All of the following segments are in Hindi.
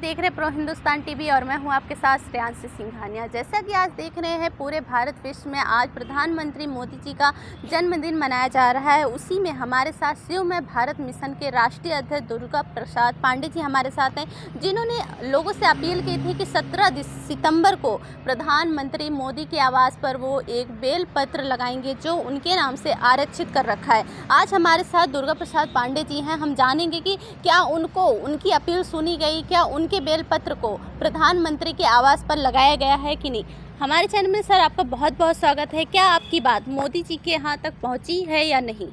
देख रहे प्रो हिंदुस्तान टीवी और मैं हूं आपके साथ श्रेयांशी सिंघानिया। जैसा कि आज देख रहे हैं पूरे भारत विश्व में आज प्रधानमंत्री मोदी जी का जन्मदिन मनाया जा रहा है। उसी में हमारे साथ शिवमय भारत मिशन के राष्ट्रीय अध्यक्ष दुर्गा प्रसाद पांडे जी हमारे साथ हैं, जिन्होंने लोगों से अपील की थी कि 17 सितंबर को प्रधानमंत्री मोदी के आवास पर वो एक बेल पत्र लगाएंगे जो उनके नाम से आरक्षित कर रखा है। आज हमारे साथ दुर्गा प्रसाद पांडे जी हैं। हम जानेंगे कि क्या उनको उनकी अपील सुनी गई, क्या उनके बेल पत्र को प्रधानमंत्री के आवास पर लगाया गया है कि नहीं। हमारे चैनल में सर आपका बहुत बहुत स्वागत है। क्या आपकी बात मोदी जी के यहाँ तक पहुँची है या नहीं?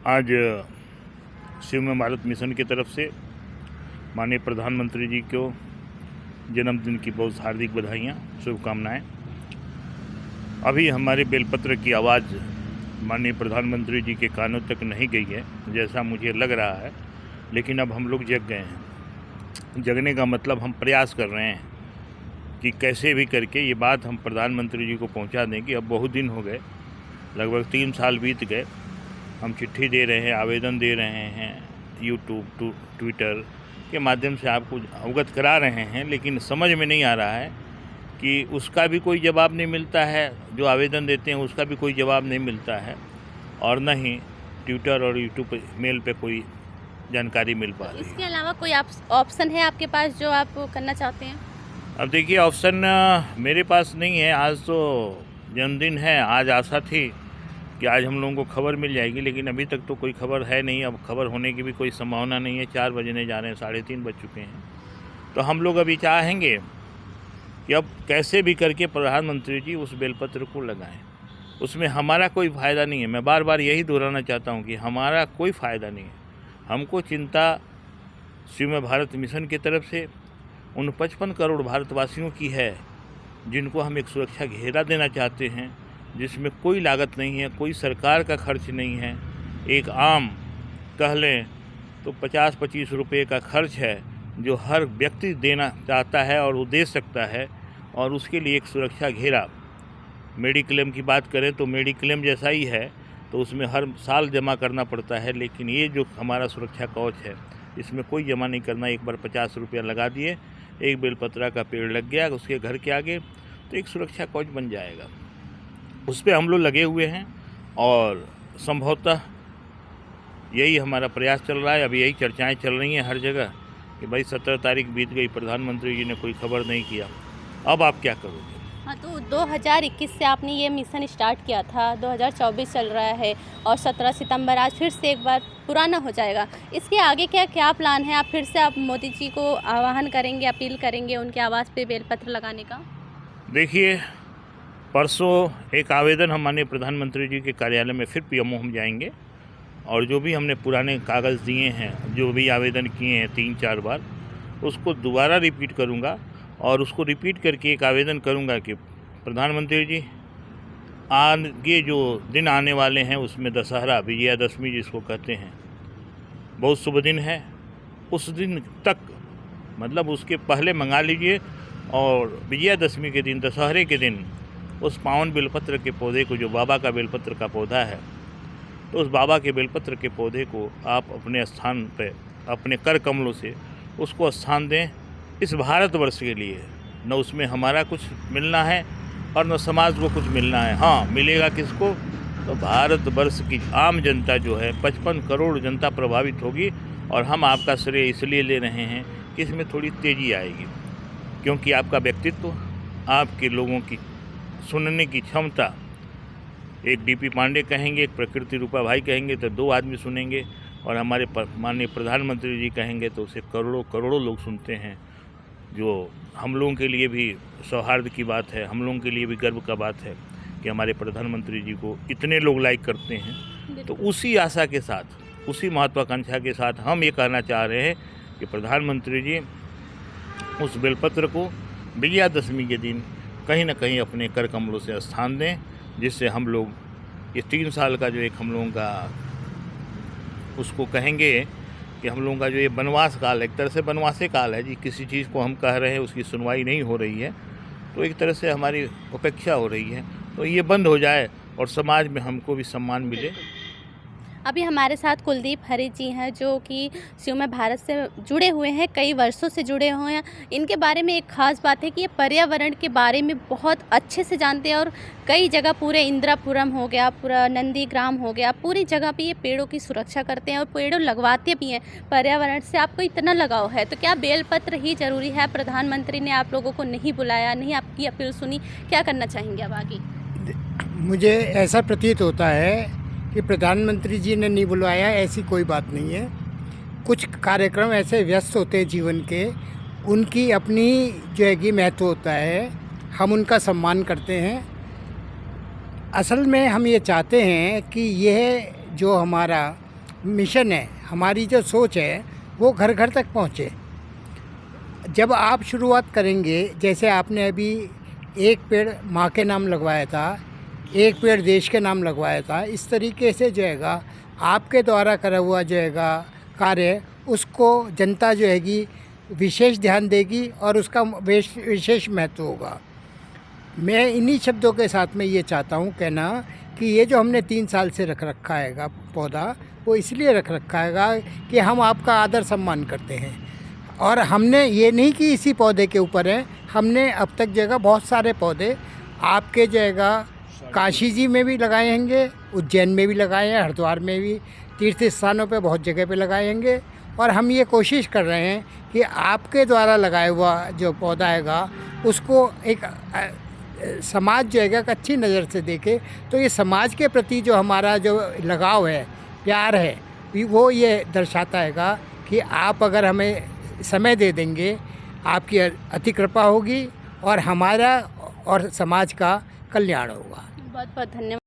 आज शिवमय भारत मिशन की तरफ से माननीय प्रधानमंत्री जी को जन्मदिन की बहुत हार्दिक बधाइयाँ, शुभकामनाएं। अभी हमारे बेलपत्र की आवाज़ माननीय प्रधानमंत्री जी के कानों तक नहीं गई है जैसा मुझे लग रहा है, लेकिन अब हम लोग जग गए हैं। जगने का मतलब हम प्रयास कर रहे हैं कि कैसे भी करके ये बात हम प्रधानमंत्री जी को पहुंचा दें कि अब बहुत दिन हो गए, लगभग 3 साल बीत गए। हम चिट्ठी दे रहे हैं, आवेदन दे रहे हैं, यूट्यूब ट्विटर के माध्यम से आपको अवगत करा रहे हैं, लेकिन समझ में नहीं आ रहा है कि उसका भी कोई जवाब नहीं मिलता है। जो आवेदन देते हैं उसका भी कोई जवाब नहीं मिलता है, और न ही ट्विटर और यूट्यूब मेल पे कोई जानकारी मिल पा रही है। इसके अलावा कोई ऑप्शन है आपके पास जो आप करना चाहते हैं? अब देखिए, ऑप्शन मेरे पास नहीं है। आज तो जन्मदिन है, आज आशा थी कि आज हम लोगों को खबर मिल जाएगी, लेकिन अभी तक तो कोई खबर है नहीं। अब खबर होने की भी कोई संभावना नहीं है। 4 बजने जा रहे हैं, 3:30 बज चुके हैं। तो हम लोग अभी चाहेंगे कि अब कैसे भी करके प्रधानमंत्री जी उस बेलपत्र को लगाएं। उसमें हमारा कोई फ़ायदा नहीं है। मैं बार बार यही दोहराना चाहता हूं कि हमारा कोई फ़ायदा नहीं है। हमको चिंता शिवमय भारत मिशन की तरफ से उन 55 करोड़ भारतवासियों की है जिनको हम एक सुरक्षा घेरा देना चाहते हैं, जिसमें कोई लागत नहीं है, कोई सरकार का खर्च नहीं है। एक आम कह लें तो 50-25 रुपये का खर्च है जो हर व्यक्ति देना चाहता है और वो दे सकता है, और उसके लिए एक सुरक्षा घेरा। मेडिक्लेम की बात करें तो मेडिक्लेम जैसा ही है, तो उसमें हर साल जमा करना पड़ता है, लेकिन ये जो हमारा सुरक्षा कवच है इसमें कोई जमा नहीं करना। एक बार 50 रुपया लगा दिए, एक बेलपत्रा का पेड़ लग गया उसके घर के आगे, तो एक सुरक्षा कवच बन जाएगा। उस पर हम लोग लगे हुए हैं और संभवतः यही हमारा प्रयास चल रहा है। अभी यही चर्चाएं चल रही हैं हर जगह कि भाई 17 तारीख बीत गई, प्रधानमंत्री जी ने कोई खबर नहीं किया, अब आप क्या करोगे। हाँ, तो 2021 से आपने ये मिशन स्टार्ट किया था, 2024 चल रहा है और 17 सितंबर आज फिर से एक बार पुराना हो जाएगा। इसके आगे क्या प्लान है? आप फिर से आप मोदी जी को आह्वान करेंगे, अपील करेंगे उनके आवास पे बेलपत्र लगाने का? देखिए, परसों एक आवेदन हम माननीय प्रधानमंत्री जी के कार्यालय में फिर पीएमओ हम जाएंगे, और जो भी हमने पुराने कागज़ दिए हैं, जो भी आवेदन किए हैं 3-4 बार, उसको दोबारा रिपीट करूँगा और उसको रिपीट करके एक आवेदन करूंगा कि प्रधानमंत्री जी, आगे जो दिन आने वाले हैं उसमें दशहरा, विजयादशमी जिसको कहते हैं, बहुत शुभ दिन है। उस दिन तक, मतलब उसके पहले मंगा लीजिए, और विजयादशमी के दिन, दशहरे के दिन, उस पावन बेलपत्र के पौधे को, जो बाबा का बेलपत्र का पौधा है, तो उस बाबा के बेलपत्र के पौधे को आप अपने स्थान पर अपने कर कमलों से उसको स्थान दें। इस भारतवर्ष के लिए न उसमें हमारा कुछ मिलना है और न समाज को कुछ मिलना है। हाँ, मिलेगा किसको? तो भारतवर्ष की आम जनता जो है, 55 करोड़ जनता प्रभावित होगी। और हम आपका श्रेय इसलिए ले रहे हैं कि इसमें थोड़ी तेज़ी आएगी, क्योंकि आपका व्यक्तित्व, आपके लोगों की सुनने की क्षमता, एक डीपी पांडे कहेंगे, एक प्रकृति रूपा भाई कहेंगे तो 2 आदमी सुनेंगे, और हमारे माननीय प्रधानमंत्री जी कहेंगे तो उसे करोड़ों करोड़ों लोग सुनते हैं, जो हम लोगों के लिए भी सौहार्द की बात है, हम लोगों के लिए भी गर्व का बात है कि हमारे प्रधानमंत्री जी को इतने लोग लाइक करते हैं। तो उसी आशा के साथ, उसी महत्वाकांक्षा के साथ हम ये कहना चाह रहे हैं कि प्रधानमंत्री जी उस बेलपत्र को विजयादशमी के दिन कहीं ना कहीं अपने कर कमलों से स्थान दें, जिससे हम लोग ये 3 साल का जो एक हम लोगों का उसको कहेंगे कि हम लोगों का जो ये वनवास काल है, एक तरह से वनवासी काल है जी, किसी चीज़ को हम कह रहे हैं उसकी सुनवाई नहीं हो रही है, तो एक तरह से हमारी उपेक्षा हो रही है, तो ये बंद हो जाए और समाज में हमको भी सम्मान मिले। अभी हमारे साथ कुलदीप हरित जी हैं जो कि शिव में भारत से जुड़े हुए हैं, कई वर्षों से जुड़े हुए हैं। इनके बारे में एक ख़ास बात है कि ये पर्यावरण के बारे में बहुत अच्छे से जानते हैं और कई जगह पूरे इंदिरापुरम हो गया, पूरा नंदीग्राम हो गया, पूरी जगह पे ये पेड़ों की सुरक्षा करते हैं और पेड़ों लगवाते भी हैं। पर्यावरण से आपको इतना लगाव है तो क्या बेलपत्र ही ज़रूरी है? प्रधानमंत्री ने आप लोगों को नहीं बुलाया, नहीं आपकी अपील सुनी, क्या करना चाहेंगे अब आगे? मुझे ऐसा प्रतीत होता है कि प्रधानमंत्री जी ने नहीं बुलवाया, ऐसी कोई बात नहीं है। कुछ कार्यक्रम ऐसे व्यस्त होते हैं जीवन के, उनकी अपनी जो है कि महत्व होता है, हम उनका सम्मान करते हैं। असल में हम ये चाहते हैं कि यह जो हमारा मिशन है, हमारी जो सोच है, वो घर घर तक पहुँचे। जब आप शुरुआत करेंगे, जैसे आपने अभी एक पेड़ माँ के नाम लगवाया था, एक पेड़ देश के नाम लगवाया था, इस तरीके से जो है आपके द्वारा करा हुआ जो है कार्य, उसको जनता जो है विशेष ध्यान देगी और उसका विशेष महत्व होगा। मैं इन्हीं शब्दों के साथ में ये चाहता हूँ कहना कि ये जो हमने 3 साल से रख रखा है पौधा, वो इसलिए रख रखा है कि हम आपका आदर सम्मान करते हैं। और हमने ये नहीं कि इसी पौधे के ऊपर है, हमने अब तक जगह बहुत सारे पौधे आपके जगह काशी जी में भी लगाए होंगे, उज्जैन में भी लगाए हैं, हरिद्वार में भी, तीर्थ स्थानों पे बहुत जगह पे लगाए होंगे। और हम ये कोशिश कर रहे हैं कि आपके द्वारा लगाया हुआ जो पौधा हैगा उसको एक समाज जो है अच्छी नज़र से देखे। तो ये समाज के प्रति जो हमारा जो लगाव है, प्यार है, वो ये दर्शाता हैगा कि आप अगर हमें समय दे देंगे, आपकी अति कृपा होगी और हमारा और समाज का कल्याण होगा। बहुत बहुत धन्यवाद।